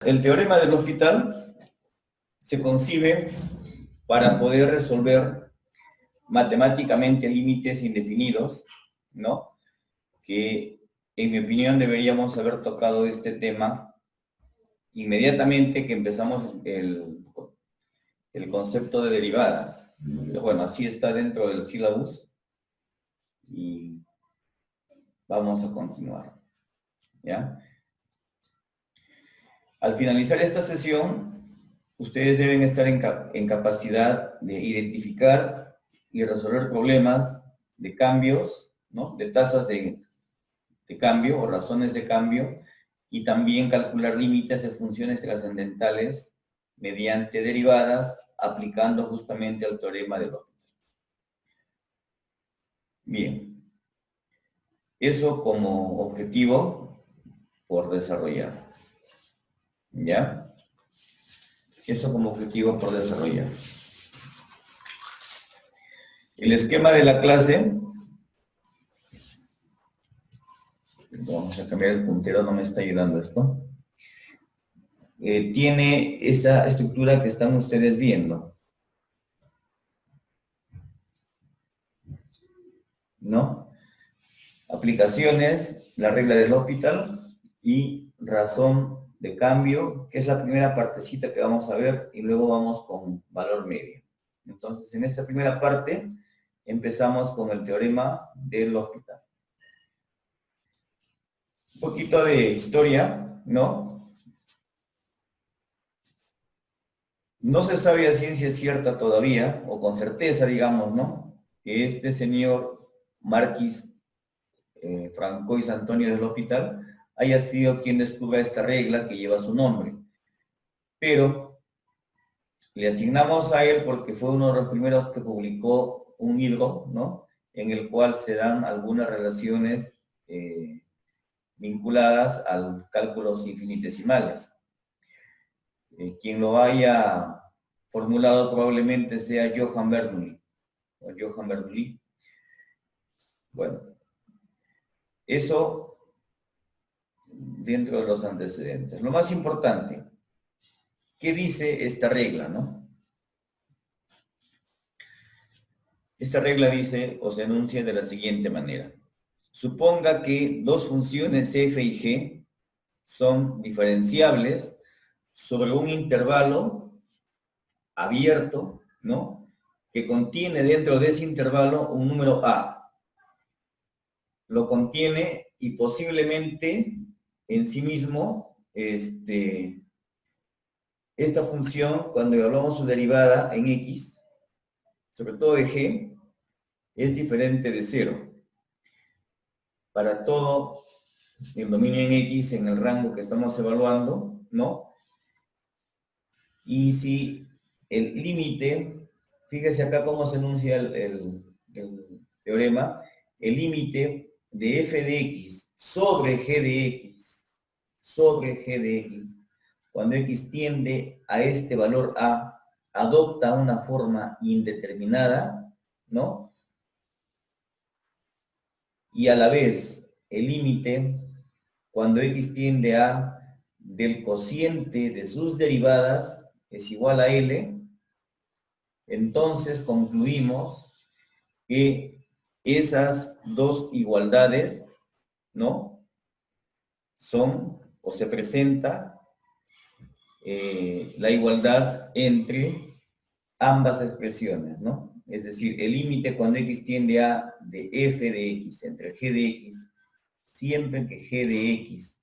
El teorema del hospital se concibe para poder resolver matemáticamente límites indefinidos, ¿no? Que, en mi opinión, deberíamos haber tocado este tema inmediatamente que empezamos el concepto de derivadas. Bueno, así está dentro del syllabus y vamos a continuar, ¿ya? Al finalizar esta sesión, ustedes deben estar en capacidad de identificar y resolver problemas de cambios, ¿no? De tasas de cambio o razones de cambio, y también calcular límites de funciones trascendentales mediante derivadas, aplicando justamente el teorema de L'Hopital. Bien, eso como objetivo por desarrollar, ¿ya? Eso como objetivo por desarrollar. El esquema de la clase, vamos a cambiar el puntero, no me está ayudando esto, tiene esa estructura que están ustedes viendo, ¿no? Aplicaciones, la regla del L'Hopital y razón de cambio, que es la primera partecita que vamos a ver, y luego vamos con valor medio. Entonces, en esta primera parte, empezamos con el teorema del L'Hopital. Un poquito de historia, ¿no? No se sabe a ciencia cierta todavía, o con certeza, digamos, ¿no? Que este señor Marquis Francois Antonio del L'Hopital haya sido quien descubra esta regla que lleva su nombre. Pero le asignamos a él porque fue uno de los primeros que publicó un libro, ¿no? En el cual se dan algunas relaciones vinculadas a los cálculos infinitesimales. Quien lo haya formulado probablemente sea Johann Bernoulli, o Johann Bernoulli. Bueno, eso dentro de los antecedentes. Lo más importante, ¿qué dice esta regla, no? Esta regla dice, o se enuncia de la siguiente manera. Suponga que dos funciones f y g son diferenciables sobre un intervalo abierto, ¿no? Que contiene dentro de ese intervalo un número a. Lo contiene y posiblemente en sí mismo, esta función, cuando evaluamos su derivada en x, sobre todo de g, es diferente de 0. Para todo el dominio en x en el rango que estamos evaluando, ¿no? Y si el límite, fíjese acá cómo se enuncia el teorema, el límite de f de x sobre g de x, cuando x tiende a este valor a, adopta una forma indeterminada, ¿no? Y a la vez el límite cuando x tiende a del cociente de sus derivadas es igual a L, entonces concluimos que esas dos igualdades, ¿no? Son, o se presenta la igualdad entre ambas expresiones, ¿no? Es decir, el límite cuando x tiende a de f de x entre g de x, siempre que g de x,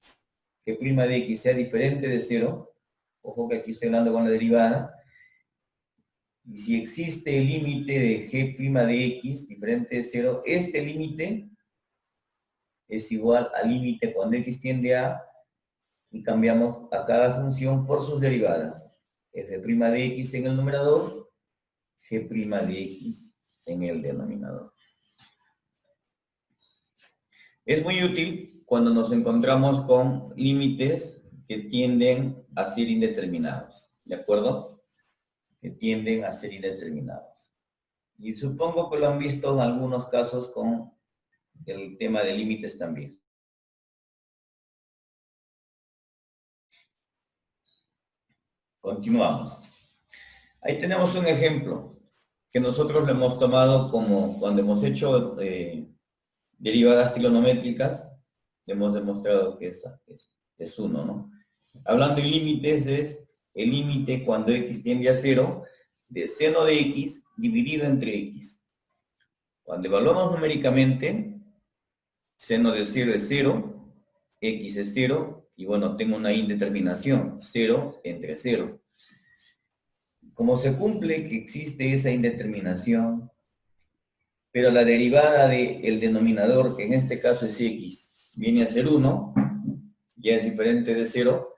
g' de x sea diferente de 0, ojo que aquí estoy hablando con la derivada, y si existe el límite de g' de x diferente de 0, este límite es igual al límite cuando x tiende a, y cambiamos a cada función por sus derivadas, f' de x en el numerador, g' de x en el denominador. Es muy útil cuando nos encontramos con límites que tienden a ser indeterminados, ¿de acuerdo? Que tienden a ser indeterminados. Y supongo que lo han visto en algunos casos con el tema de límites también. Continuamos. Ahí tenemos un ejemplo que nosotros lo hemos tomado como cuando hemos hecho derivadas trigonométricas, hemos demostrado que es 1, ¿no? Hablando de límites, es el límite cuando x tiende a 0 de seno de x dividido entre x. Cuando evaluamos numéricamente, seno de 0 es 0, x es 0, y bueno, tengo una indeterminación, 0 entre 0. Como se cumple que existe esa indeterminación, pero la derivada del denominador, que en este caso es x, viene a ser 1, ya es diferente de 0,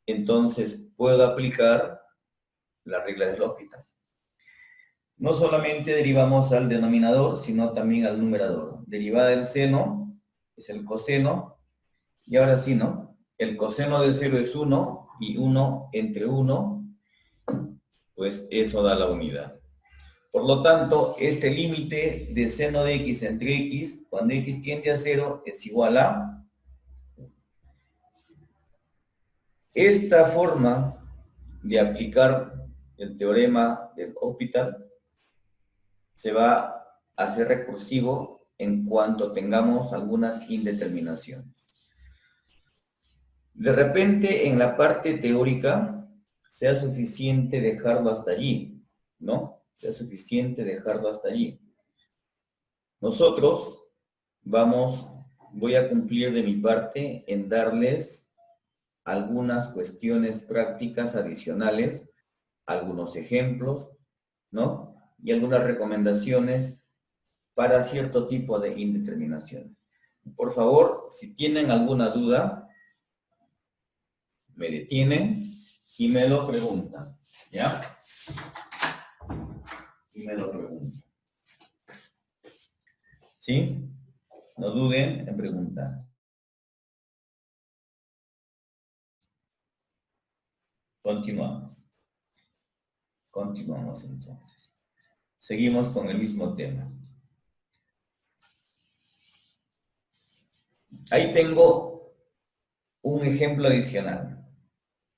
entonces puedo aplicar la regla del L'Hopital. No solamente derivamos al denominador, sino también al numerador. Derivada del seno es el coseno, y ahora sí, ¿no? El coseno de 0 es 1, y 1 entre 1, pues eso da la unidad. Por lo tanto, este límite de seno de x entre x, cuando x tiende a 0, es igual a... Esta forma de aplicar el teorema del L'Hopital se va a hacer recursivo en cuanto tengamos algunas indeterminaciones. De repente, en la parte teórica, sea suficiente dejarlo hasta allí, ¿no? Sea suficiente dejarlo hasta allí. Nosotros voy a cumplir de mi parte en darles algunas cuestiones prácticas adicionales, algunos ejemplos, ¿no? Y algunas recomendaciones para cierto tipo de indeterminaciones. Por favor, si tienen alguna duda, me detienen y me lo preguntan, ¿ya? Y me lo preguntan. ¿Sí? No duden en preguntar. Continuamos. Continuamos entonces. Seguimos con el mismo tema. Ahí tengo un ejemplo adicional.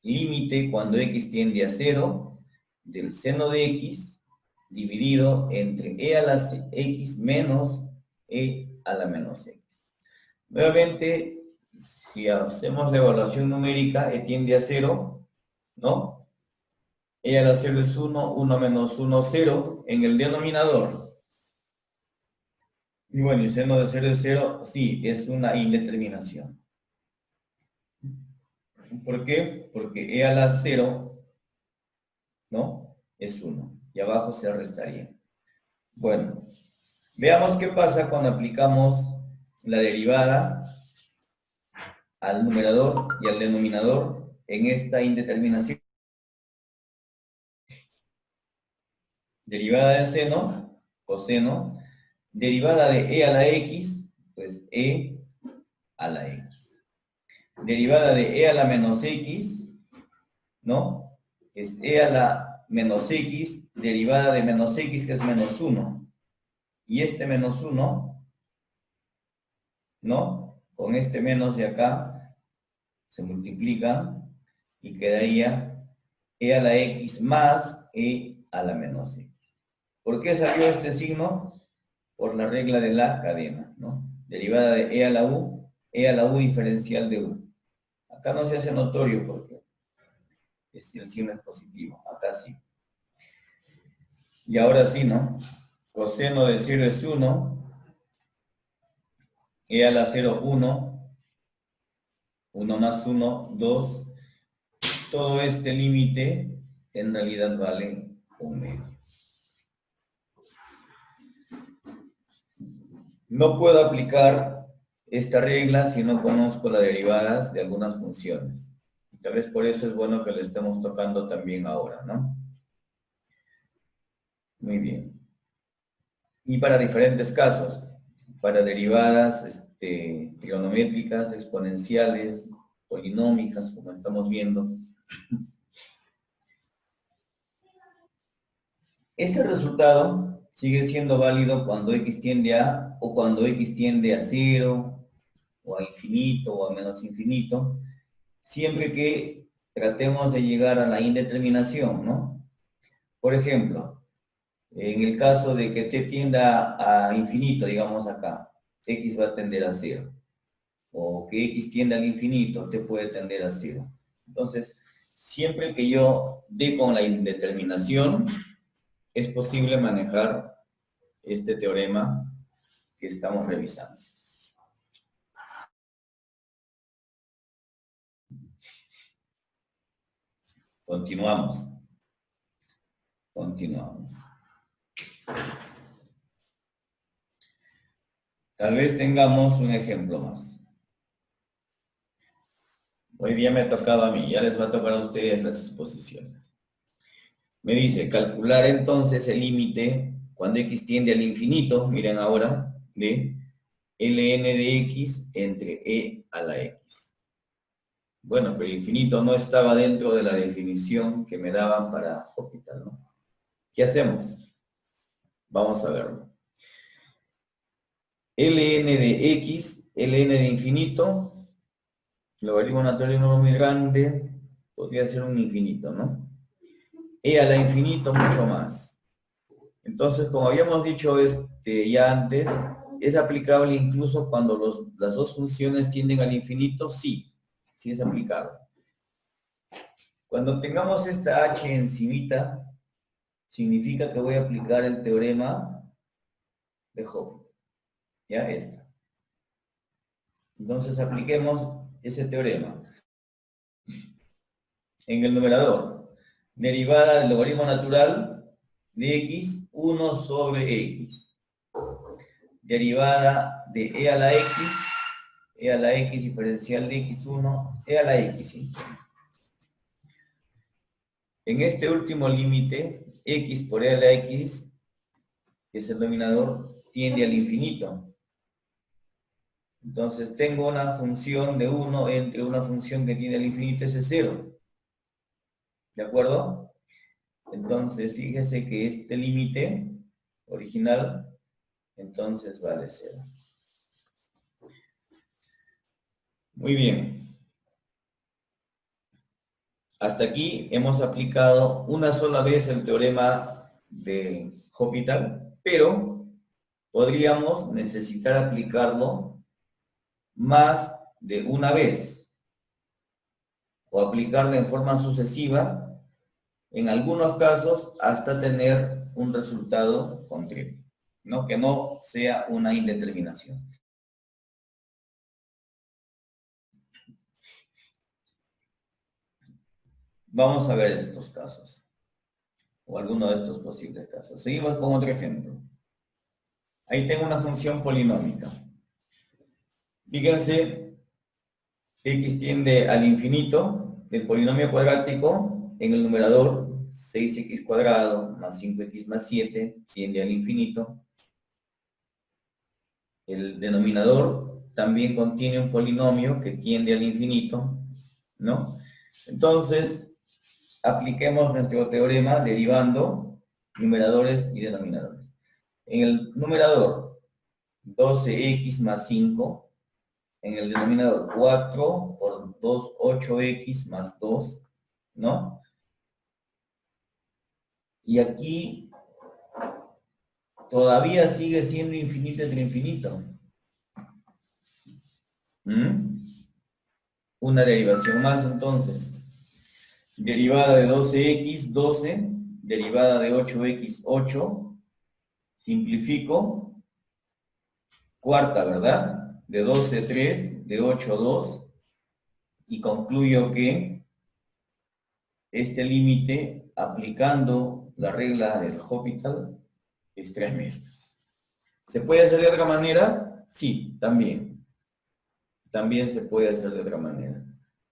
Límite cuando x tiende a 0 del seno de x dividido entre e a la x menos e a la menos x. Nuevamente, si hacemos la evaluación numérica, e tiende a 0, ¿no? E a la 0 es 1, 1 menos 1, 0 en el denominador. Y bueno, el seno de 0 es 0, sí, es una indeterminación. ¿Por qué? Porque e a la 0, ¿no? Es 1. Y abajo se restaría. Bueno, veamos qué pasa cuando aplicamos la derivada al numerador y al denominador en esta indeterminación. Derivada del seno, coseno, derivada de e a la x, pues e a la x. Derivada de e a la menos x, ¿no? Es e a la menos x, derivada de menos x, que es menos 1. Y este menos 1, ¿no? Con este menos de acá se multiplica y quedaría e a la x más e a la menos x. ¿Por qué salió este signo? Por la regla de la cadena, ¿no? Derivada de e a la u diferencial de u. Acá no se hace notorio porque el signo es positivo, acá sí. Y ahora sí, ¿no? Coseno de 0 es 1, e a la 0, 1, 1 más 1, 2. Todo este límite en realidad vale 1/2. No puedo aplicar esta regla si no conozco las derivadas de algunas funciones. Tal vez por eso es bueno que lo estemos tocando también ahora, ¿no? Muy bien. Y para diferentes casos, para derivadas trigonométricas, exponenciales, polinómicas, como estamos viendo. Este resultado sigue siendo válido cuando x tiende a, o cuando x tiende a 0, o a infinito, o a menos infinito, siempre que tratemos de llegar a la indeterminación, ¿no? Por ejemplo, en el caso de que t tienda a infinito, digamos acá, x va a tender a 0. O que x tiende al infinito, t puede tender a 0. Entonces, siempre que yo dé con la indeterminación, es posible manejar este teorema que estamos revisando. Continuamos. Continuamos. Tal vez tengamos un ejemplo más. Hoy día me tocaba a mí, ya les va a tocar a ustedes las exposiciones. Me dice, calcular entonces el límite cuando x tiende al infinito, miren ahora, de ln de x entre e a la x. Bueno, pero el infinito no estaba dentro de la definición que me daban para Hospital, ¿no? ¿Qué hacemos? Vamos a verlo. ln de x, ln de infinito, logaritmo natural de un número muy grande, podría ser un infinito, ¿no? E a la infinito mucho más. Entonces, como habíamos dicho ya antes, ¿es aplicable incluso cuando las dos funciones tienden al infinito? Sí, sí es aplicable. Cuando tengamos esta h encimita, significa que voy a aplicar el teorema de Hoppe. ¿Ya? Esta. Entonces, apliquemos ese teorema. En el numerador, derivada del logaritmo natural de x, 1 sobre x. Derivada de e a la x diferencial de x1, e a la x, ¿sí? En este último límite, x por e a la x, que es el denominador, tiende al infinito. Entonces tengo una función de 1 entre una función que tiende al infinito, ese es 0. ¿De acuerdo? Entonces fíjese que este límite original, entonces vale 0. Muy bien. Hasta aquí hemos aplicado una sola vez el teorema de Hospital, pero podríamos necesitar aplicarlo más de una vez o aplicarlo en forma sucesiva, en algunos casos hasta tener un resultado concreto, ¿no? Que no sea una indeterminación. Vamos a ver estos casos, o alguno de estos posibles casos. Seguimos con otro ejemplo. Ahí tengo una función polinómica. Fíjense, x tiende al infinito, el polinomio cuadrático en el numerador 6x cuadrado más 5x más 7 tiende al infinito. El denominador también contiene un polinomio que tiende al infinito, ¿no? Entonces, apliquemos nuestro teorema derivando numeradores y denominadores. En el numerador, 12x más 5, en el denominador 4 por 2, 8x más 2, ¿no? Y aquí todavía sigue siendo infinito entre infinito. Una derivación más entonces. Derivada de 12x, 12. Derivada de 8x, 8. Simplifico. Cuarta, ¿verdad? De 12, 3. De 8, 2. Y concluyo que este límite, aplicando la regla del Hospital, es 3 metros. ¿Se puede hacer de otra manera? Sí, también. También se puede hacer de otra manera.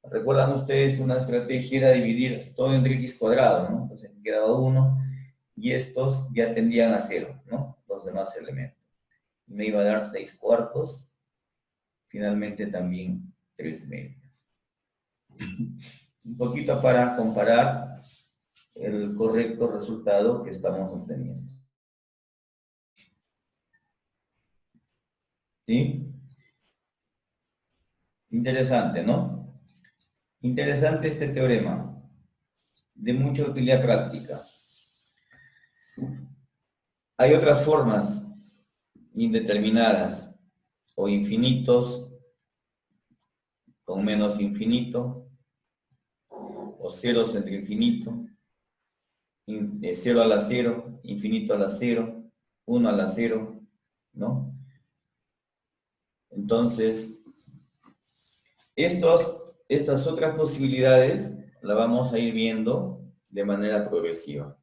¿Recuerdan ustedes una estrategia era dividir todo entre x cuadrado, ¿no? Entonces quedaba 1 y estos ya tendían a 0, ¿no? Los demás elementos. Me iba a dar 6 cuartos, finalmente también 3 medios. Un poquito para comparar el correcto resultado que estamos obteniendo. ¿Sí? Interesante, ¿no? Interesante este teorema, de mucha utilidad práctica. Hay otras formas indeterminadas o infinitos con menos infinito o ceros entre infinito, 0 a la 0, infinito a la 0, 1 a la 0, ¿no? Entonces, estas otras posibilidades las vamos a ir viendo de manera progresiva.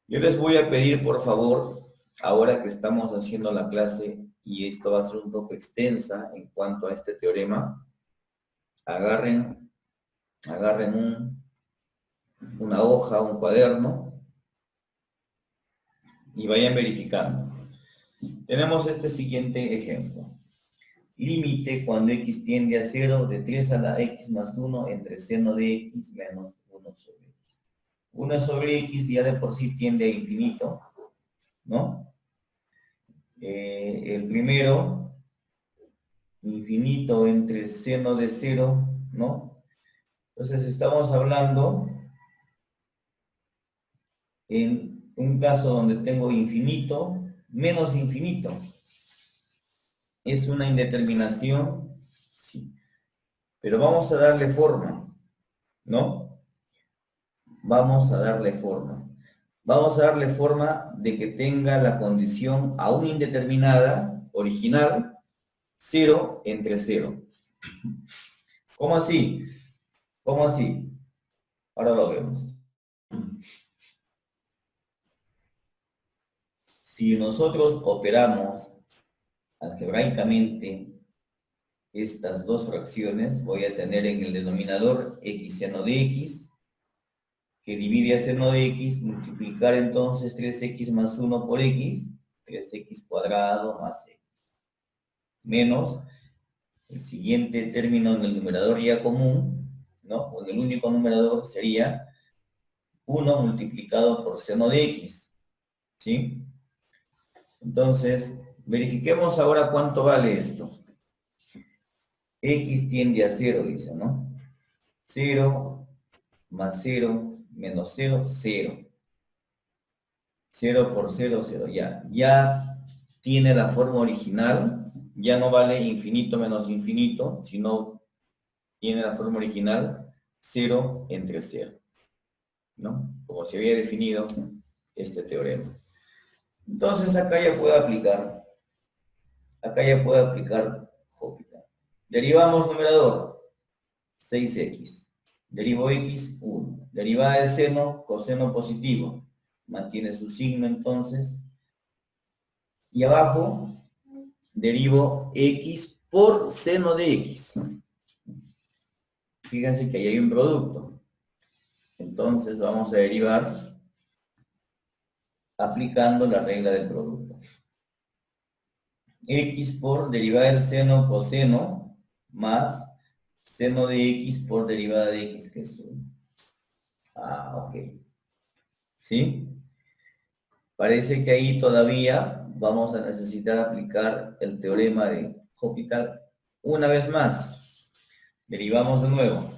Yo les voy a pedir, por favor, ahora que estamos haciendo la clase, y esto va a ser un poco extensa en cuanto a este teorema, agarren una hoja, un cuaderno, y vayan verificando. Tenemos este siguiente ejemplo. Límite cuando x tiende a 0 de 3 a la x más 1 entre seno de x menos 1 sobre x. 1 sobre x ya de por sí tiende a infinito, ¿no? El primero, infinito entre seno de 0, ¿no? Entonces estamos hablando en un caso donde tengo infinito menos infinito. ¿Es una indeterminación? Sí. Pero vamos a darle forma, ¿no? Vamos a darle forma. Vamos a darle forma de que tenga la condición aún indeterminada, original, 0 entre 0. ¿Cómo así? ¿Cómo así? Ahora lo vemos. Si nosotros operamos algebraicamente estas dos fracciones, voy a tener en el denominador x seno de x, que divide a seno de x, multiplicar entonces 3x más 1 por x, 3x cuadrado más x, menos el siguiente término en el numerador ya común, ¿no? O en el único numerador sería 1 multiplicado por seno de x, ¿sí? Entonces, verifiquemos ahora cuánto vale esto. X tiende a 0, dice, ¿no? 0 más 0 menos 0, 0. 0 por 0, 0. Ya tiene la forma original. Ya no vale infinito menos infinito, sino tiene la forma original 0 entre 0. ¿No? Como se había definido este teorema. Entonces acá ya puedo aplicar. Hopital. Derivamos numerador, 6x. Derivo x, 1. Derivada del seno, coseno positivo. Mantiene su signo entonces. Y abajo, derivo x por seno de x. Fíjense que ahí hay un producto. Entonces vamos a derivar aplicando la regla del producto. X por derivada del seno coseno más seno de x por derivada de x, que es 1. Ok. ¿Sí? Parece que ahí todavía vamos a necesitar aplicar el teorema de Hopital una vez más. Derivamos de nuevo.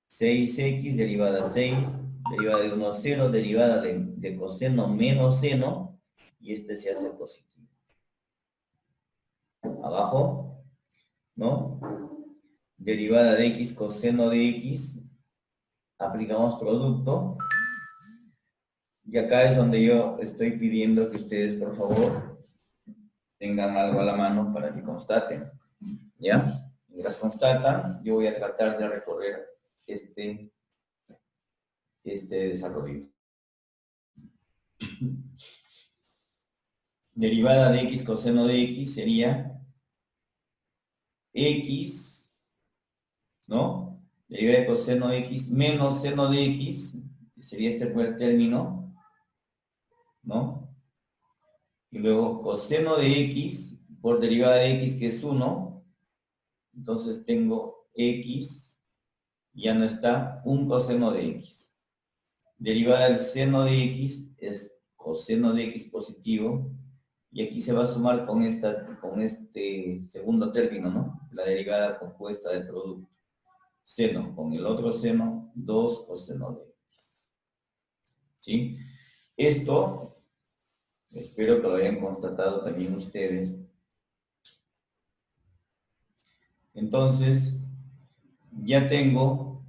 6x derivada 6, derivada de 1, 0, derivada de coseno menos seno, y este se hace positivo. Abajo, ¿no? Derivada de x coseno de x, aplicamos producto. Y acá es donde yo estoy pidiendo que ustedes, por favor, tengan algo a la mano para que constaten. ¿Ya? Mientras constatan, yo voy a tratar de recorrer este desarrollo. Derivada de x coseno de x sería x, ¿no? Derivada de coseno de x menos seno de x, sería este primer término, ¿no? Y luego coseno de x por derivada de x, que es 1. Entonces tengo x, ya no está, un coseno de x. Derivada del seno de x es coseno de x positivo, y aquí se va a sumar con este segundo término, ¿no? La derivada compuesta del producto. seno con el otro seno, 2 coseno de x. ¿Sí? Esto, espero que lo hayan constatado también ustedes. Entonces, ya tengo,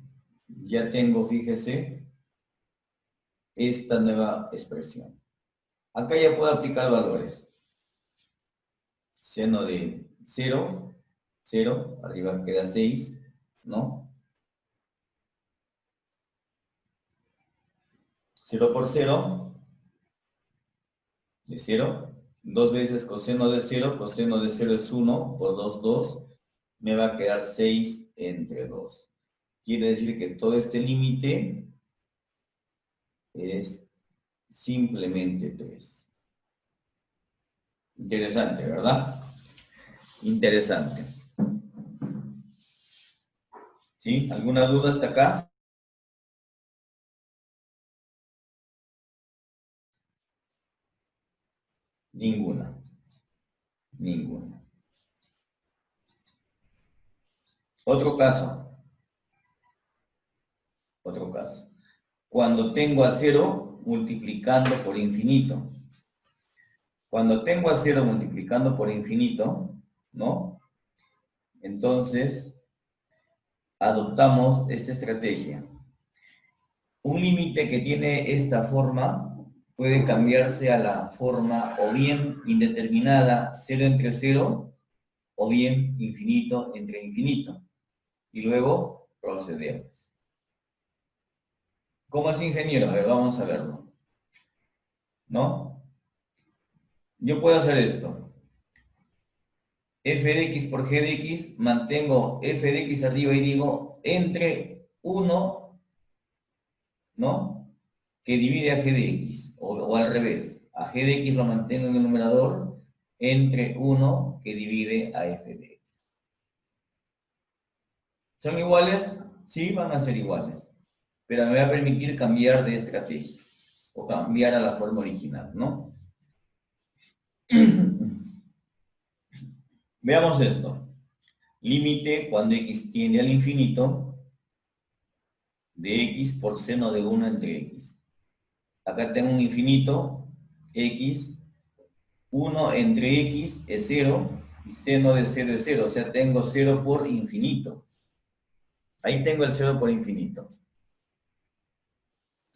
fíjese, esta nueva expresión. Acá ya puedo aplicar valores. Seno de 0, 0, arriba queda 6, ¿no? 0 por 0, de 0. 2 veces coseno de 0 es 1, por 2, 2. Me va a quedar 6 entre 2. Quiere decir que todo este límite es simplemente 3. Interesante, ¿verdad? Interesante. ¿Sí? ¿Alguna duda hasta acá? Ninguna. Ninguna. Otro caso. Otro caso. Cuando tengo a 0 multiplicando por infinito. Cuando tengo a 0 multiplicando por infinito, ¿no? Entonces, adoptamos esta estrategia. Un límite que tiene esta forma puede cambiarse a la forma o bien indeterminada 0 entre 0 o bien infinito entre infinito. Y luego procedemos. ¿Cómo es, ingeniero? A ver, vamos a verlo. ¿No? Yo puedo hacer esto. F de x por g de x, mantengo f de x arriba y digo entre 1, ¿no? Que divide a g de x, o al revés. A g de x lo mantengo en el numerador entre 1 que divide a f de x. ¿Son iguales? Sí, van a ser iguales. Pero me va a permitir cambiar de estrategia o cambiar a la forma original, ¿no? Veamos esto. Límite cuando x tiende al infinito de x por seno de 1 entre x. Acá tengo un infinito, x, 1 entre x es 0 y seno de 0 es 0. O sea, tengo 0 por infinito. Ahí tengo el 0 por infinito.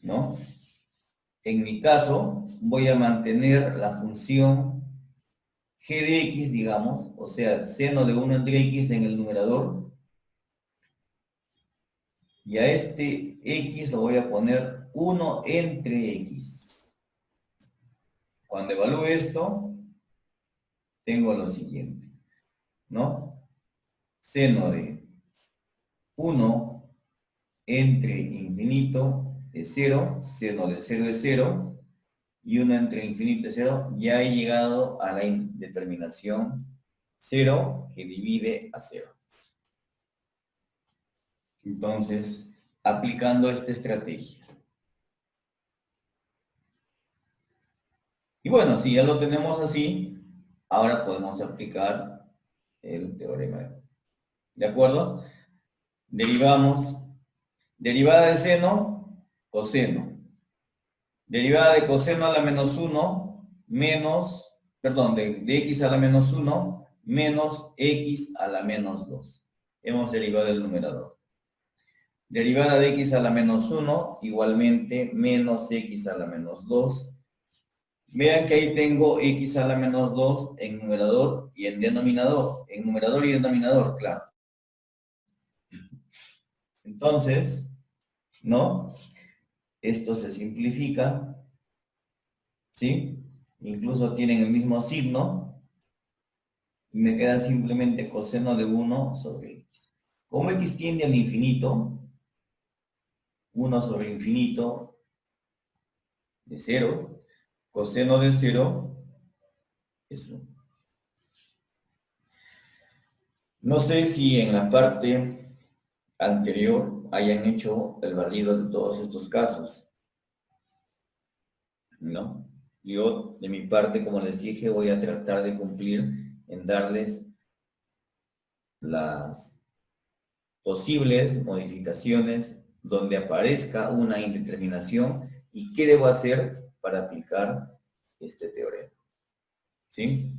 ¿No? En mi caso, voy a mantener la función g de x, digamos, o sea, seno de 1 entre x en el numerador. Y a este x lo voy a poner 1 entre x. Cuando evalúe esto, tengo lo siguiente, ¿no? Seno de 1 entre infinito es 0, seno de 0 es 0, y 1 entre infinito es 0, ya he llegado a la determinación 0 que divide a 0. Entonces, aplicando esta estrategia. Y bueno, si ya lo tenemos así, ahora podemos aplicar el teorema. ¿De acuerdo? Derivamos. Derivada de seno, coseno. Derivada de coseno a la menos 1, menos, perdón, de x a la menos 1, menos x a la menos 2. Hemos derivado el numerador. Derivada de x a la menos 1, igualmente, menos x a la menos 2. Vean que ahí tengo x a la menos 2 en numerador y en denominador. En numerador y denominador, claro. Entonces, ¿no? Esto se simplifica, ¿sí? Incluso tienen el mismo signo. Y me queda simplemente coseno de 1 sobre x. Como x tiende al infinito, 1 sobre infinito de 0, coseno de 0 es 1. No sé si en la parte anterior hayan hecho el barrido de todos estos casos, ¿no? Yo, de mi parte, como les dije, voy a tratar de cumplir en darles posibles modificaciones donde aparezca una indeterminación y qué debo hacer para aplicar este teorema. ¿Sí?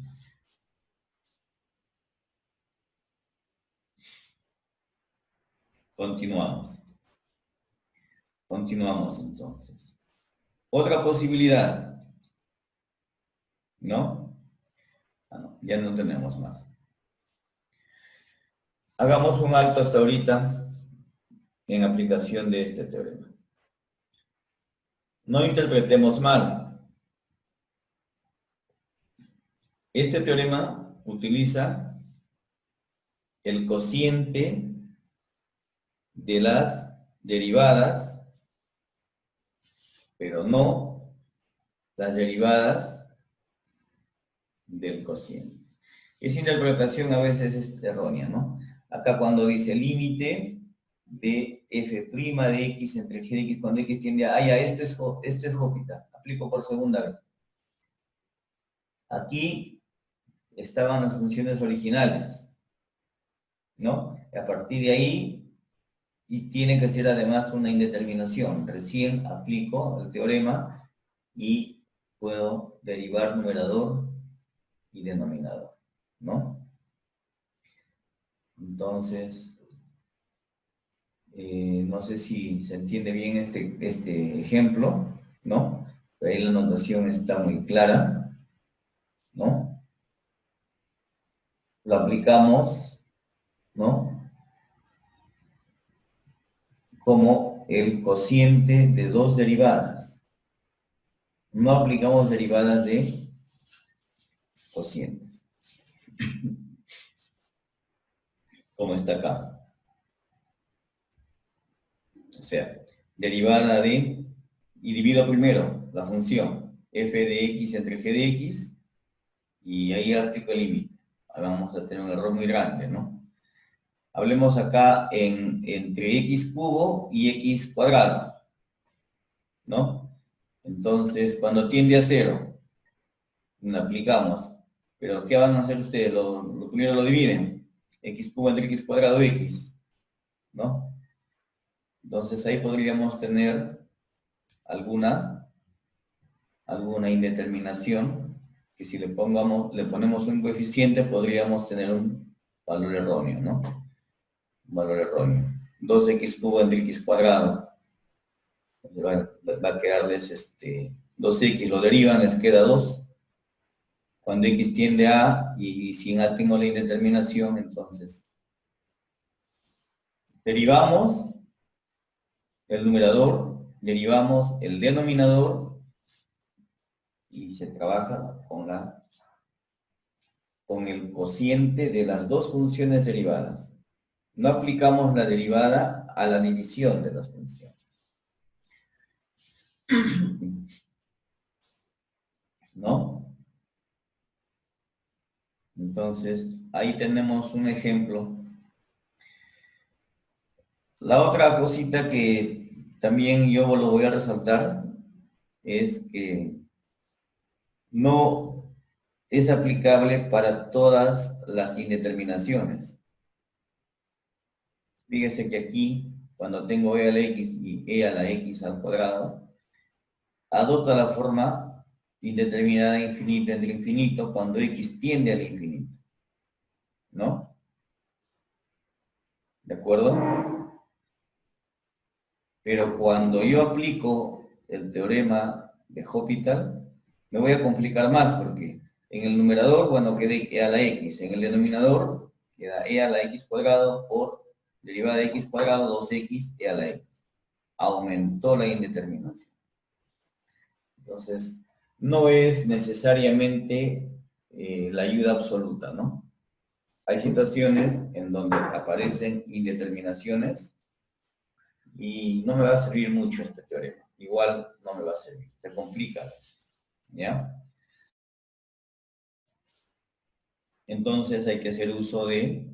Continuamos. Continuamos entonces. Otra posibilidad. ¿No? No, ya no tenemos más. Hagamos un alto hasta ahorita en aplicación de este teorema. No interpretemos mal. Este teorema utiliza el cociente de las derivadas, pero no las derivadas del cociente. Esa interpretación a veces es errónea, ¿no? Acá cuando dice límite de f' de x entre g de x cuando x tiende a... ya, este es Hopital. Aplico por segunda vez. Aquí estaban las funciones originales, ¿no? A partir de ahí, y tiene que ser además una indeterminación. Recién aplico el teorema y puedo derivar numerador y denominador, ¿no? Entonces, no sé si se entiende bien este ejemplo, ¿no? Ahí la notación está muy clara, ¿no? Lo aplicamos, ¿no? Como el cociente de dos derivadas. No aplicamos derivadas de cocientes. Como está acá. O sea, derivada de, y divido primero la función f de x entre g de x, y ahí aplico el límite. Ahora vamos a tener un error muy grande, ¿no? Hablemos acá entre x cubo y x cuadrado, ¿no? Entonces, cuando tiende a 0, lo aplicamos. Pero, ¿qué van a hacer ustedes? Lo primero lo dividen. X cubo entre x cuadrado x, ¿no? Entonces, ahí podríamos tener alguna indeterminación, que si le ponemos un coeficiente, podríamos tener un valor erróneo, ¿no? Un valor erróneo. 2x cubo entre x cuadrado. Va a quedarles 2x, lo derivan, les queda 2. Cuando x tiende a, y sin a tengo la indeterminación, entonces derivamos el numerador, derivamos el denominador, y se trabaja con el cociente de las dos funciones derivadas. No aplicamos la derivada a la división de las funciones. ¿No? Entonces, ahí tenemos un ejemplo. La otra cosita que también yo lo voy a resaltar es que no es aplicable para todas las indeterminaciones. Fíjese que aquí, cuando tengo e a la x y e a la x al cuadrado, adopta la forma indeterminada infinita entre infinito cuando x tiende al infinito. ¿No? ¿De acuerdo? Pero cuando yo aplico el teorema de Hopital, me voy a complicar más porque en el numerador, bueno, queda e a la x. En el denominador queda e a la x cuadrado por derivada de x cuadrado 2x e a la x. Aumentó la indeterminación. Entonces, no es necesariamente la ayuda absoluta, ¿no? Hay situaciones en donde aparecen indeterminaciones y no me va a servir mucho este teorema. Igual no me va a servir, se complica, ¿ya? Entonces hay que hacer uso de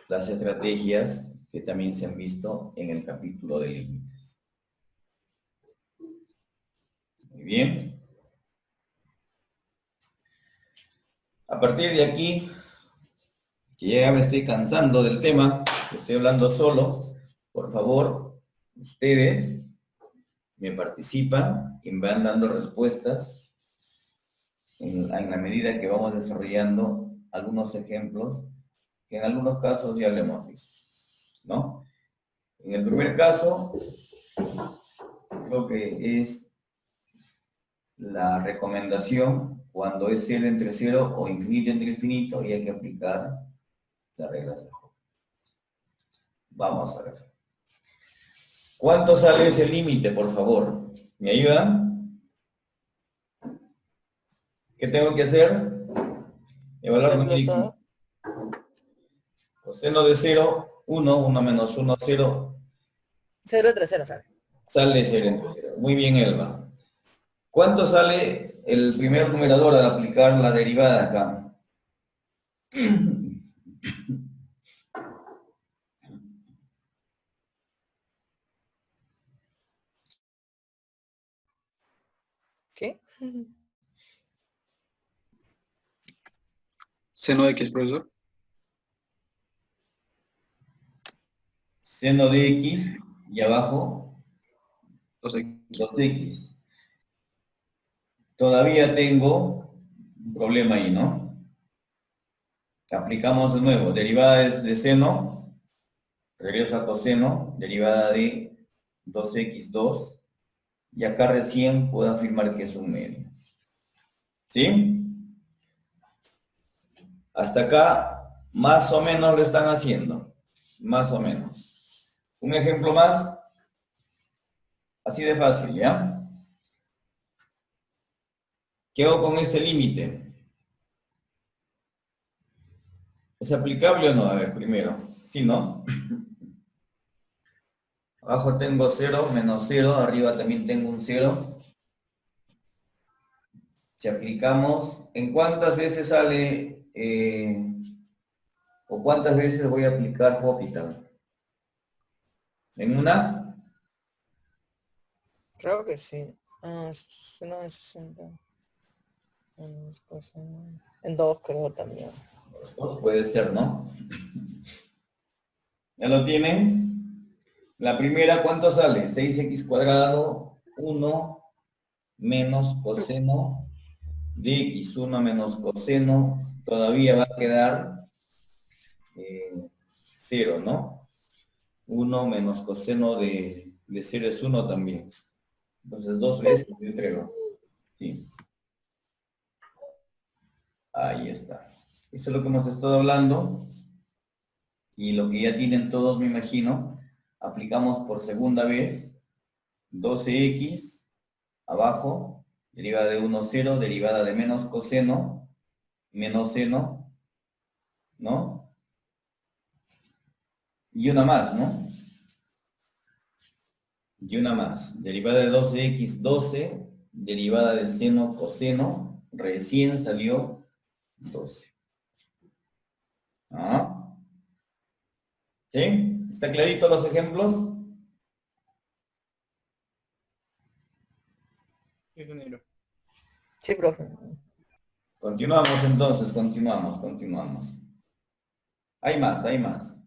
las estrategias que también se han visto en el capítulo de límites. Muy bien. A partir de aquí, que ya me estoy cansando del tema, estoy hablando solo, por favor, ustedes me participan y me van dando respuestas en la medida que vamos desarrollando algunos ejemplos que en algunos casos ya lo hemos visto, ¿no? En el primer caso, creo que es la recomendación cuando es cero entre cero o infinito entre infinito y hay que aplicar la regla de Hooke. Vamos a ver. ¿Cuánto sale ese límite, por favor? ¿Me ayudan? ¿Qué tengo que hacer? Evaluar numérico. Coseno de 0, 1, 1 menos 1, 0. 0 entre 0 sale. Sale 0 entre 0. Muy bien, Elba. ¿Cuánto sale el primer numerador al aplicar la derivada acá? ¿Qué? Seno de X, profesor. Seno de X y abajo 2X. 2X. Todavía tengo un problema ahí, ¿no? Aplicamos de nuevo, derivada de seno, regreso a coseno, derivada de 2x2, y acá recién puedo afirmar que es un medio. ¿Sí? Hasta acá, más o menos lo están haciendo. Más o menos. Un ejemplo más. Así de fácil, ¿ya? ¿Qué hago con este límite? ¿Es aplicable o no? A ver, primero. Sí, ¿no? Abajo tengo 0, menos 0. Arriba también tengo un 0. Si aplicamos, ¿en cuántas veces sale o cuántas veces voy a aplicar Hospital? ¿En una? Creo que sí. Seno de 60. En 2 creo también. Pues puede ser, ¿no? ¿Ya lo tienen? La primera, ¿cuánto sale? 6x cuadrado, 1 menos coseno de x, 1 menos coseno, todavía va a quedar 0, ¿no? 1 menos coseno de 0 es 1 también. Entonces, 2 veces yo entrego. Sí. Ahí está. Eso es lo que hemos estado hablando. Y lo que ya tienen todos, me imagino, aplicamos por segunda vez 12x abajo, derivada de 1, 0, derivada de menos coseno, menos seno, ¿no? Y una más, ¿no? Y una más. Derivada de 12x, 12, derivada de seno, coseno, recién salió 12. ¿Ah? ¿Sí? ¿Está clarito los ejemplos? Sí, profe. Continuamos entonces, continuamos. Hay más, hay más.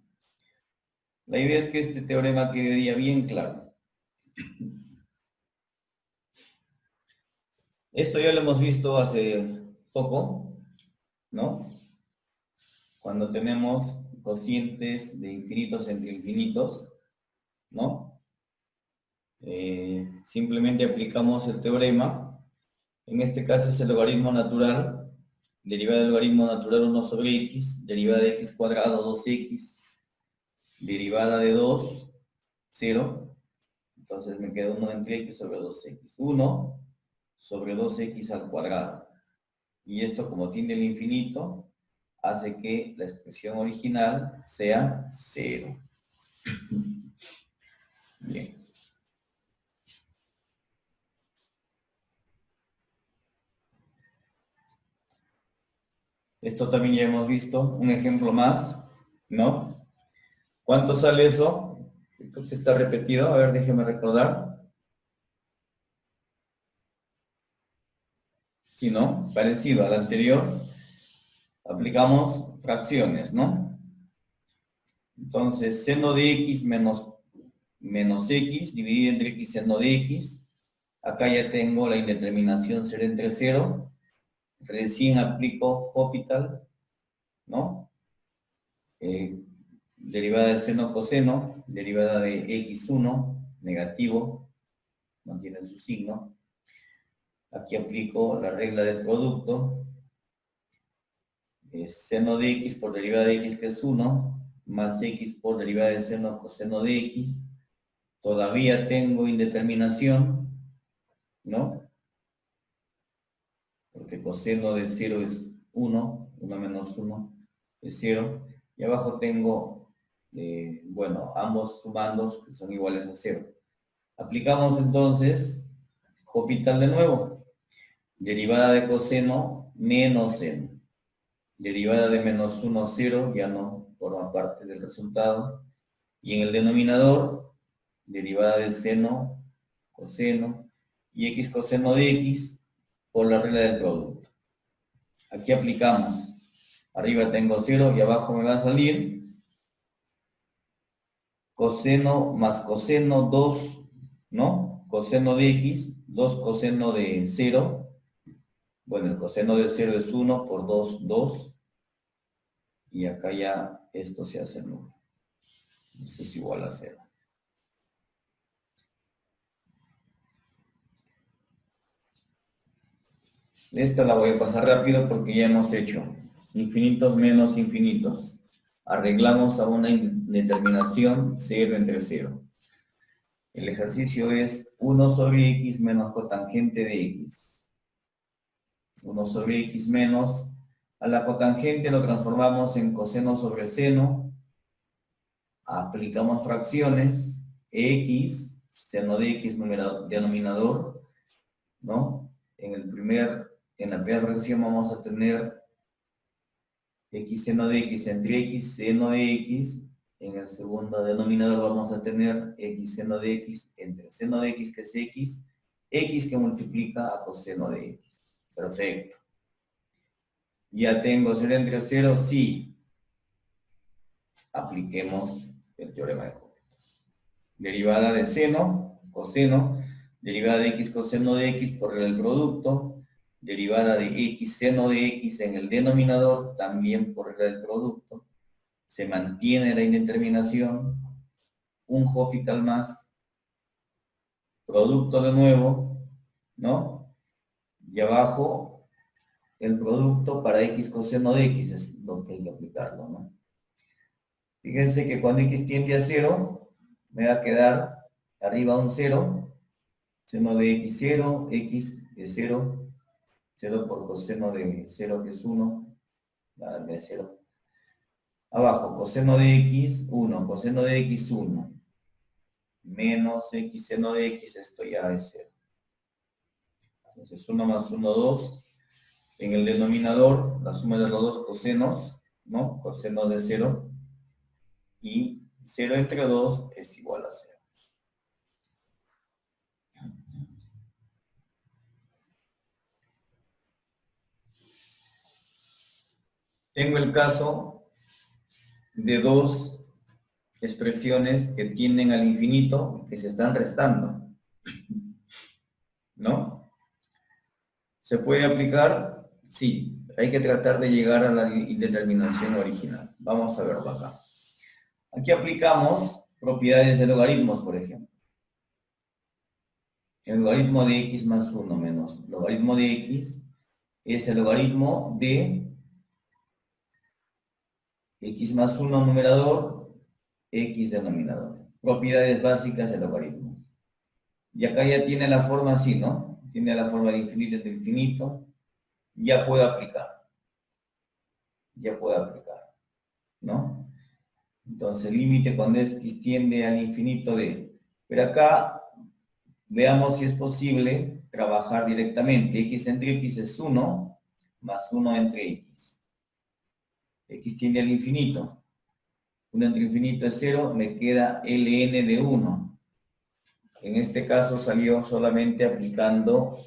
La idea es que este teorema quede bien claro. Esto ya lo hemos visto hace poco, ¿no? Cuando tenemos cocientes de infinitos entre infinitos, ¿no? Simplemente aplicamos el teorema. En este caso es el logaritmo natural, derivada del logaritmo natural 1 sobre x, derivada de x cuadrado 2x, derivada de 2, 0. Entonces me queda 1 entre x sobre 2x. 1 sobre 2x al cuadrado. Y esto, como tiene el infinito, hace que la expresión original sea 0. Bien. Esto también ya hemos visto. Un ejemplo más, ¿no? ¿Cuánto sale eso? Creo que está repetido. A ver, déjeme recordar. Sí, ¿no? Parecido al anterior. Aplicamos fracciones, ¿no? Entonces, seno de x menos x dividido entre x seno de x. Acá ya tengo la indeterminación 0 entre 0. Recién aplico Hospital, ¿no? Derivada del seno coseno, derivada de x1, negativo, mantiene su signo. Aquí aplico la regla del producto. Seno de x por derivada de x, que es 1, más x por derivada del seno coseno de x. Todavía tengo indeterminación, ¿no? Porque coseno de 0 es 1, 1 menos 1 es 0. Y abajo tengo, bueno, ambos sumandos que son iguales a 0. Aplicamos entonces Hospital de nuevo. Derivada de coseno menos seno. Derivada de menos 1, 0, ya no forma parte del resultado. Y en el denominador, derivada del seno, coseno, y x coseno de x por la regla del producto. Aquí aplicamos. Arriba tengo 0 y abajo me va a salir coseno más coseno 2, ¿no? Coseno de x, 2 coseno de 0. Bueno, el coseno de 0 es 1 por 2, 2. Y acá ya esto se hace nulo. Esto es igual a 0. Esta la voy a pasar rápido porque ya hemos hecho infinitos menos infinitos. Arreglamos a una indeterminación 0 entre 0. El ejercicio es 1 sobre x menos cotangente de x. 1 sobre x menos, a la cotangente lo transformamos en coseno sobre seno. Aplicamos fracciones, x, seno de x denominador, ¿no? En la primera fracción vamos a tener x seno de x entre x seno de x. En el segundo denominador vamos a tener x seno de x entre seno de x, que es x que multiplica a coseno de x. Perfecto. Ya tengo 0 entre 0, sí. Apliquemos el teorema de Hospital. Derivada de seno, coseno, derivada de x coseno de x por el producto, derivada de x seno de x en el denominador, también por el producto. Se mantiene la indeterminación, un Hospital más, producto de nuevo, ¿no? Y abajo el producto para x coseno de x es lo que hay que aplicarlo, ¿no? Fíjense que cuando x tiende a 0, me va a quedar arriba un 0, seno de x 0, x es 0, 0 por coseno de 0 que es 1, va a darme 0. Abajo, coseno de x 1, coseno de x 1, menos x seno de x, esto ya es 0. Entonces 1 más 1, 2. En el denominador, la suma de los dos cosenos, ¿no? Coseno de 0. Y 0 entre 2 es igual a 0. Tengo el caso de dos expresiones que tienden al infinito, que se están restando, ¿no? ¿Se puede aplicar? Sí, hay que tratar de llegar a la indeterminación original. Vamos a verlo acá. Aquí aplicamos propiedades de logaritmos, por ejemplo. El logaritmo de x más 1 menos logaritmo de x es el logaritmo de x más 1 numerador, x denominador. Propiedades básicas de logaritmos. Y acá ya tiene la forma así, ¿no? Tiene la forma de infinito entre infinito. Ya puedo aplicar. Ya puedo aplicar, ¿no? Entonces, límite cuando x tiende al infinito de... Pero acá, veamos si es posible trabajar directamente. X entre x es 1, más 1 entre x. X tiende al infinito. 1 entre infinito es 0, me queda ln de 1. En este caso salió solamente aplicando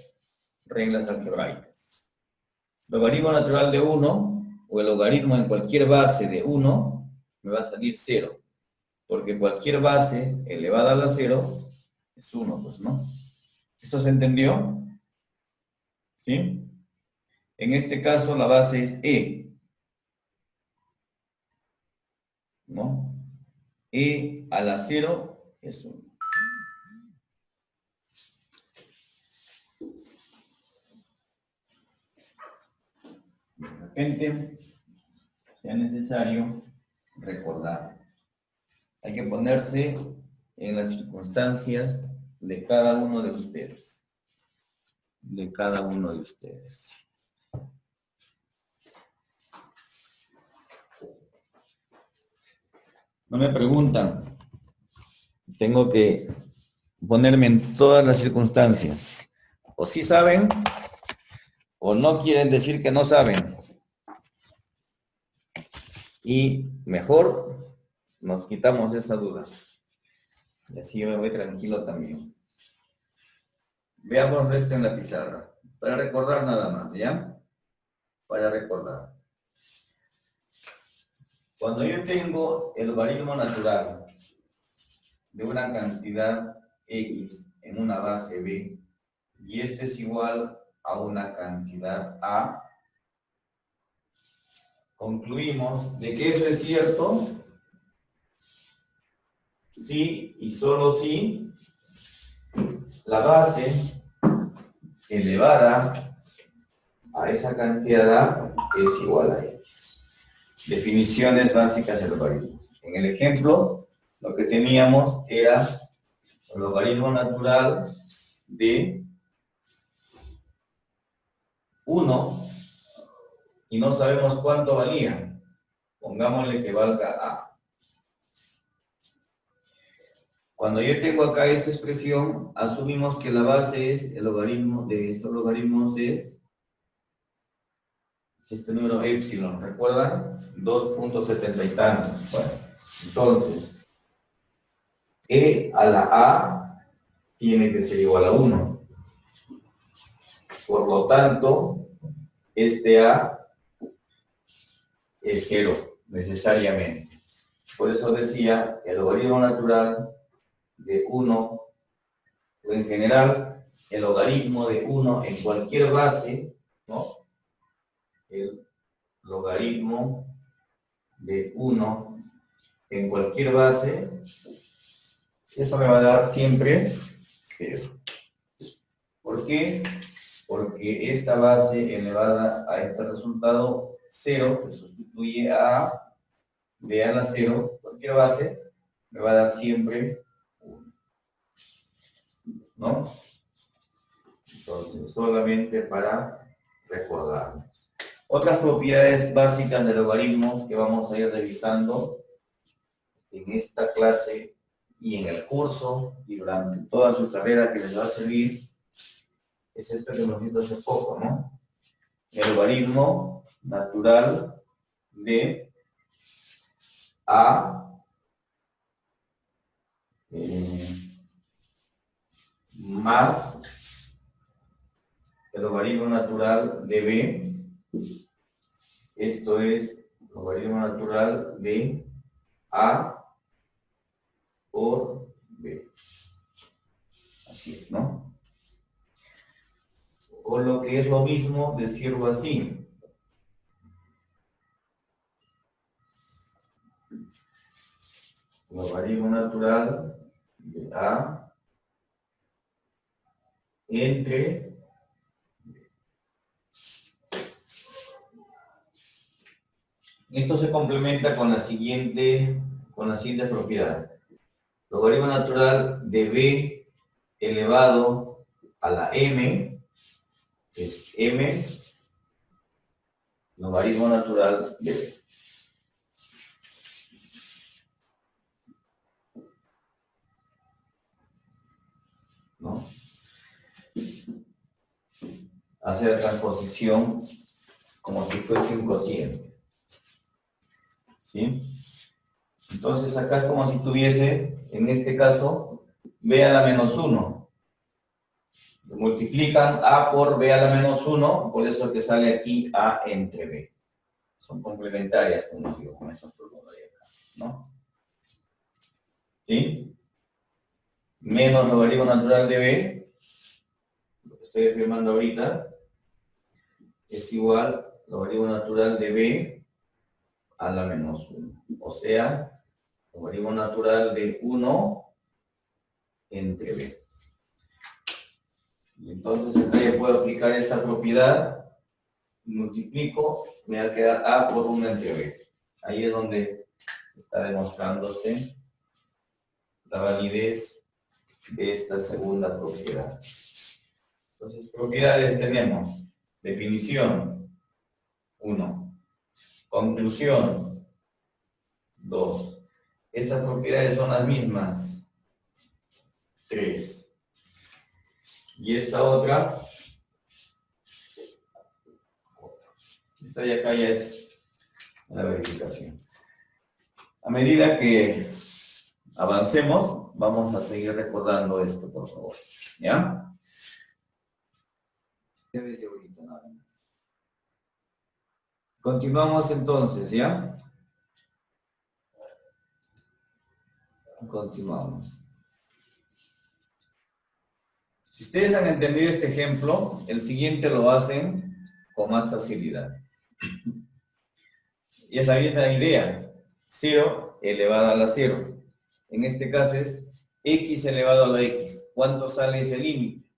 reglas algebraicas. Logaritmo natural de 1, o el logaritmo en cualquier base de 1, me va a salir 0. porque cualquier base elevada a la 0 es 1, pues, ¿no? ¿Esto se entendió? ¿Sí? En este caso la base es E, ¿no? E a la 0 es 1. De repente, sea necesario recordar. Hay que ponerse en las circunstancias de cada uno de ustedes. De cada uno de ustedes. No me preguntan. Tengo que ponerme en todas las circunstancias. O sí saben, o no quieren decir que no saben. Y mejor nos quitamos esa duda. Y así yo me voy tranquilo también. Veamos esto en la pizarra. Para recordar nada más, ¿ya? Para recordar. Cuando yo tengo el logaritmo natural de una cantidad X en una base B, y este es igual a una cantidad A, concluimos de que eso es cierto si y solo si la base elevada a esa cantidad A es igual a X. Definiciones básicas del logaritmo. En el ejemplo, lo que teníamos era el logaritmo natural de 1 y no sabemos cuánto valía. Pongámosle que valga A. Cuando yo tengo acá esta expresión, asumimos que la base es el logaritmo de estos logaritmos es este número epsilon, ¿recuerdan? 2.70 y tantos. Bueno, entonces, E a la A tiene que ser igual a 1. Por lo tanto, este A es 0, necesariamente. Por eso decía, el logaritmo natural de 1, o en general, el logaritmo de 1 en cualquier base, ¿no? El logaritmo de 1 en cualquier base, eso me va a dar siempre 0. ¿Por qué? Porque esta base elevada a este resultado 0, que sustituye a A, B a la 0, cualquier base, me va a dar siempre 1. ¿No? Entonces, solamente para recordarnos. Otras propiedades básicas de logaritmos que vamos a ir revisando en esta clase y en el curso y durante toda su carrera que les va a servir es esto que hemos visto hace poco, ¿no? El logaritmo natural de A más el logaritmo natural de B. Esto es logaritmo natural de A por B. Así es, ¿no? O lo que es lo mismo decirlo así. Logaritmo natural de A entre esto se complementa con la siguiente propiedad. Logaritmo natural de B elevado a la M es M logaritmo natural de B. ¿No? Hace la transposición como si fuese un cociente. ¿Sí? Entonces acá es como si tuviese, en este caso, B a la menos 1. Se multiplican A por B a la menos 1, por eso que sale aquí A entre B. Son complementarias, como digo, con esta fórmula de acá, ¿no? ¿Sí? Menos logaritmo natural de b, lo que estoy afirmando ahorita, es igual logaritmo natural de b a la menos 1. O sea, logaritmo natural de 1 entre b. Y entonces acá ya puedo aplicar esta propiedad, multiplico, me va a quedar a por 1 entre b. Ahí es donde está demostrándose la validez de esta segunda propiedad. Entonces, propiedades tenemos: definición, 1. Conclusión, 2. Estas propiedades son las mismas, 3. Y esta otra, esta de acá ya es la verificación. A medida que avancemos, vamos a seguir recordando esto, por favor. ¿Ya? Desde ahorita nada más. Continuamos entonces, ¿ya? Continuamos. Si ustedes han entendido este ejemplo, el siguiente lo hacen con más facilidad. Y es la misma idea. 0 elevado a la 0. En este caso es x elevado a la x. ¿Cuánto sale ese límite?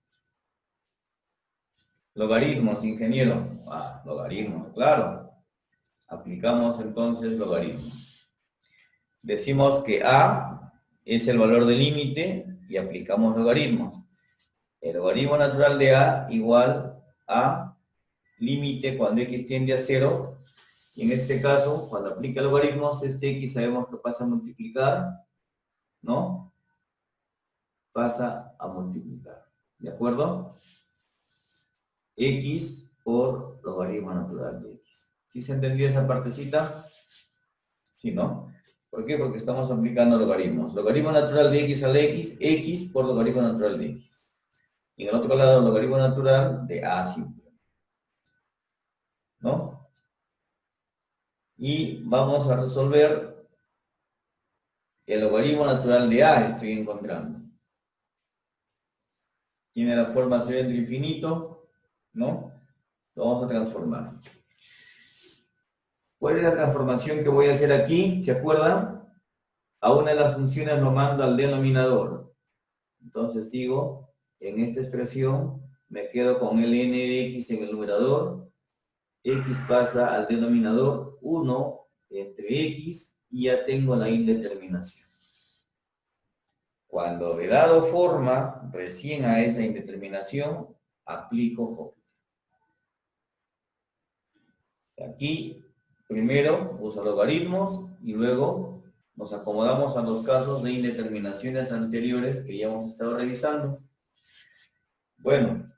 Logaritmos, ingeniero. Logaritmos, claro. Aplicamos entonces logaritmos. Decimos que a es el valor del límite y aplicamos logaritmos. El logaritmo natural de a igual a límite cuando x tiende a 0. Y en este caso, cuando aplica logaritmos, este x sabemos que pasa a multiplicar, ¿no? Pasa a multiplicar. ¿De acuerdo? X por logaritmo natural de x. ¿Sí se entendió esa partecita? ¿Sí, no? ¿Por qué? Porque estamos aplicando logaritmos. Logaritmo natural de x a la x, x por logaritmo natural de x. Y en el otro lado, logaritmo natural de a simple. ¿No? Y vamos a resolver el logaritmo natural de a, estoy encontrando. Tiene la forma 0 entre infinito, ¿no? Lo vamos a transformar. ¿Cuál es la transformación que voy a hacer aquí? ¿Se acuerdan? A una de las funciones lo mando al denominador. Entonces digo, en esta expresión me quedo con el n de x en el numerador. X pasa al denominador 1 entre x y ya tengo la indeterminación. Cuando he dado forma recién a esa indeterminación, aplico Hopf. Aquí, primero uso logaritmos y luego nos acomodamos a los casos de indeterminaciones anteriores que ya hemos estado revisando. Bueno,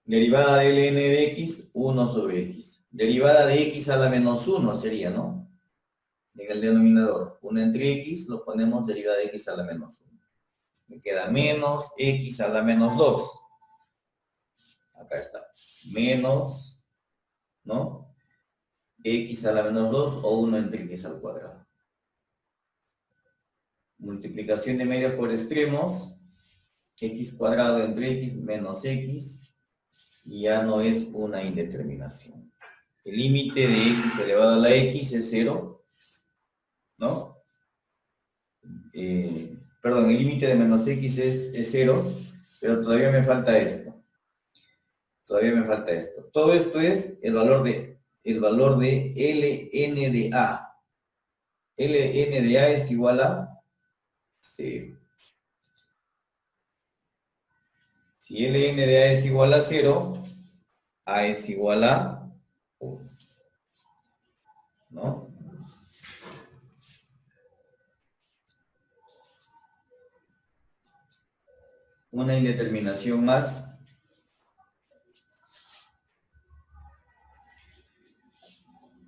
derivada del n de x, 1 sobre x. Derivada de x a la menos 1 sería, ¿no? En el denominador, 1 entre x, lo ponemos derivada de x a la menos 1. Me queda menos x a la menos 2. Acá está. Menos, ¿no? X a la menos 2 o 1 entre x al cuadrado. Multiplicación de medios por extremos. X cuadrado entre x menos x. Y ya no es una indeterminación. El límite de x elevado a la x es 0. ¿No? Perdón, el límite de menos x es 0, pero todavía me falta esto. Todavía me falta esto. Todo esto es el valor de ln de a. Ln de a es igual a 0. Si ln de a es igual a 0, a es igual a 1. ¿No? Una indeterminación más.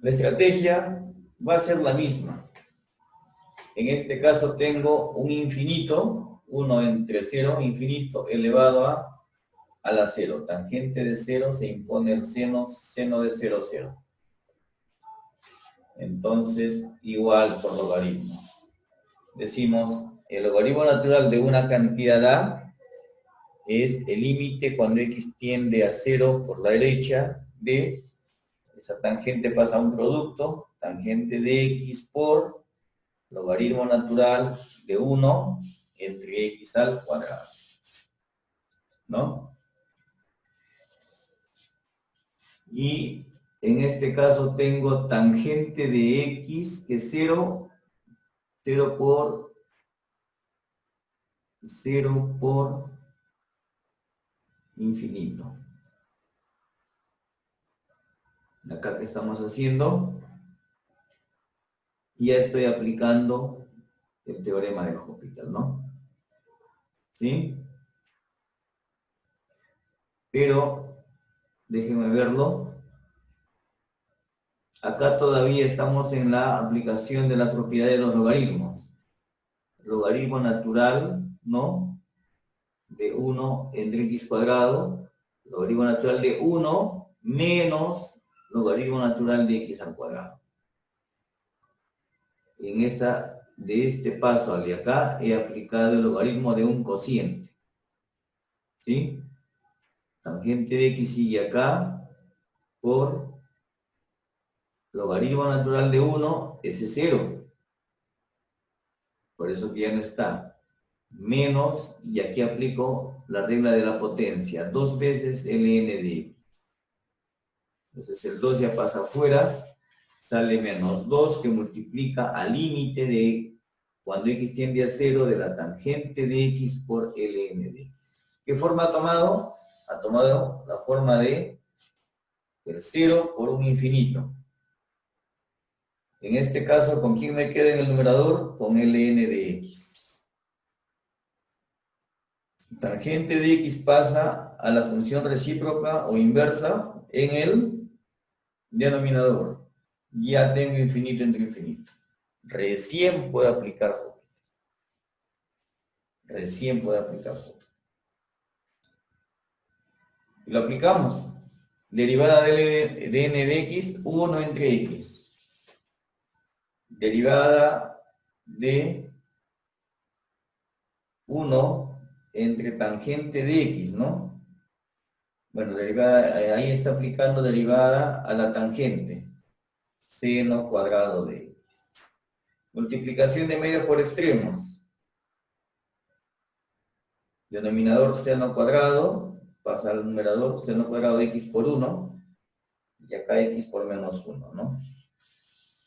La estrategia va a ser la misma. En este caso tengo un infinito, 1 entre 0, infinito elevado a la 0. Tangente de 0 se impone el seno de 0, 0. Entonces, igual por logaritmo. decimos, el logaritmo natural de una cantidad A es el límite cuando x tiende a 0 por la derecha de esa tangente pasa a un producto, tangente de x por logaritmo natural de 1 entre x al cuadrado. ¿No? Y en este caso tengo tangente de x que es 0, 0 por infinito. Acá que estamos haciendo, ya estoy aplicando el teorema de Hospital, ¿no? ¿Sí? Pero, déjenme verlo. Acá todavía estamos en la aplicación de la propiedad de los logaritmos. Logaritmo natural, ¿no? De 1 entre x cuadrado. Logaritmo natural de 1 menos logaritmo natural de x al cuadrado. En de este paso al de acá, he aplicado el logaritmo de un cociente. ¿Sí? Tangente de x sigue acá por logaritmo natural de 1, ese es 0. Por eso que ya no está. Menos, y aquí aplico la regla de la potencia, 2 veces ln de x. Entonces el 2 ya pasa afuera, sale menos 2 que multiplica al límite de cuando x tiende a 0 de la tangente de x por ln de x. ¿Qué forma ha tomado? Ha tomado la forma de el 0 por un infinito. En este caso, ¿con quién me queda en el numerador? Con ln de x. Tangente de x pasa a la función recíproca o inversa en el denominador. Ya tengo infinito entre infinito. Recién puedo aplicar J. Recién puedo aplicar J. Y lo aplicamos. Derivada de n de x, 1 entre x. Derivada de 1 entre tangente de x, ¿no? Bueno, derivada, ahí está aplicando derivada a la tangente. Seno cuadrado de x. Multiplicación de medio por extremos. Denominador seno cuadrado, pasa al numerador seno cuadrado de x por 1, y acá x por menos 1, ¿no?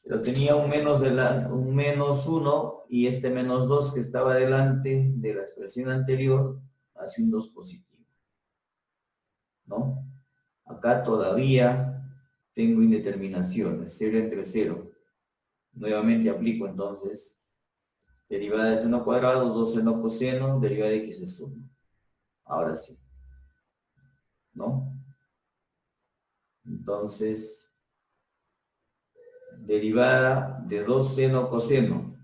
Pero tenía un menos 1, y este menos 2 que estaba delante de la expresión anterior, hace un 2 positivo, ¿no? Acá todavía tengo indeterminaciones, 0 entre 0. Nuevamente aplico entonces derivada de seno cuadrado, 2 seno coseno, derivada de x es 1. Ahora sí. ¿No? Entonces, derivada de 2 seno coseno,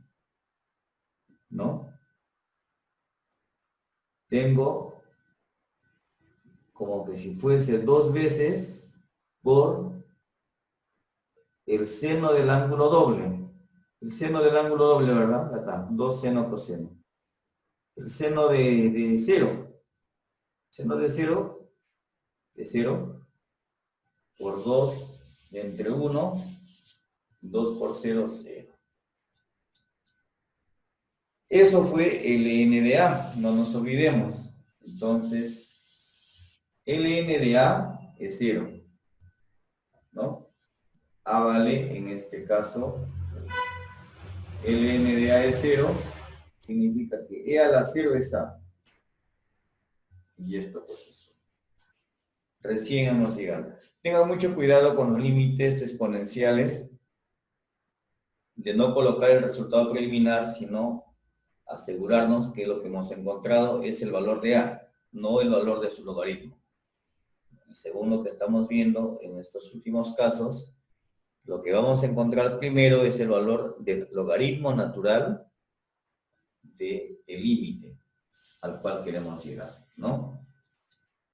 ¿no? Tengo como que si fuese 2 veces por el seno del ángulo doble. El seno del ángulo doble, ¿verdad? Acá, 2 seno coseno. El seno de 0. Seno de 0, de 0, por 2 entre 1, 2 por 0, 0. Eso fue ln de A, no nos olvidemos. Entonces, ln de A es 0, ¿no? A vale, en este caso, ln de A es 0, significa que E a la 0 es A. Y esto pues eso. Recién hemos llegado. Tengan mucho cuidado con los límites exponenciales, de no colocar el resultado preliminar, sino asegurarnos que lo que hemos encontrado es el valor de A, no el valor de su logaritmo. Y según lo que estamos viendo en estos últimos casos, lo que vamos a encontrar primero es el valor del logaritmo natural del límite al cual queremos llegar, ¿no?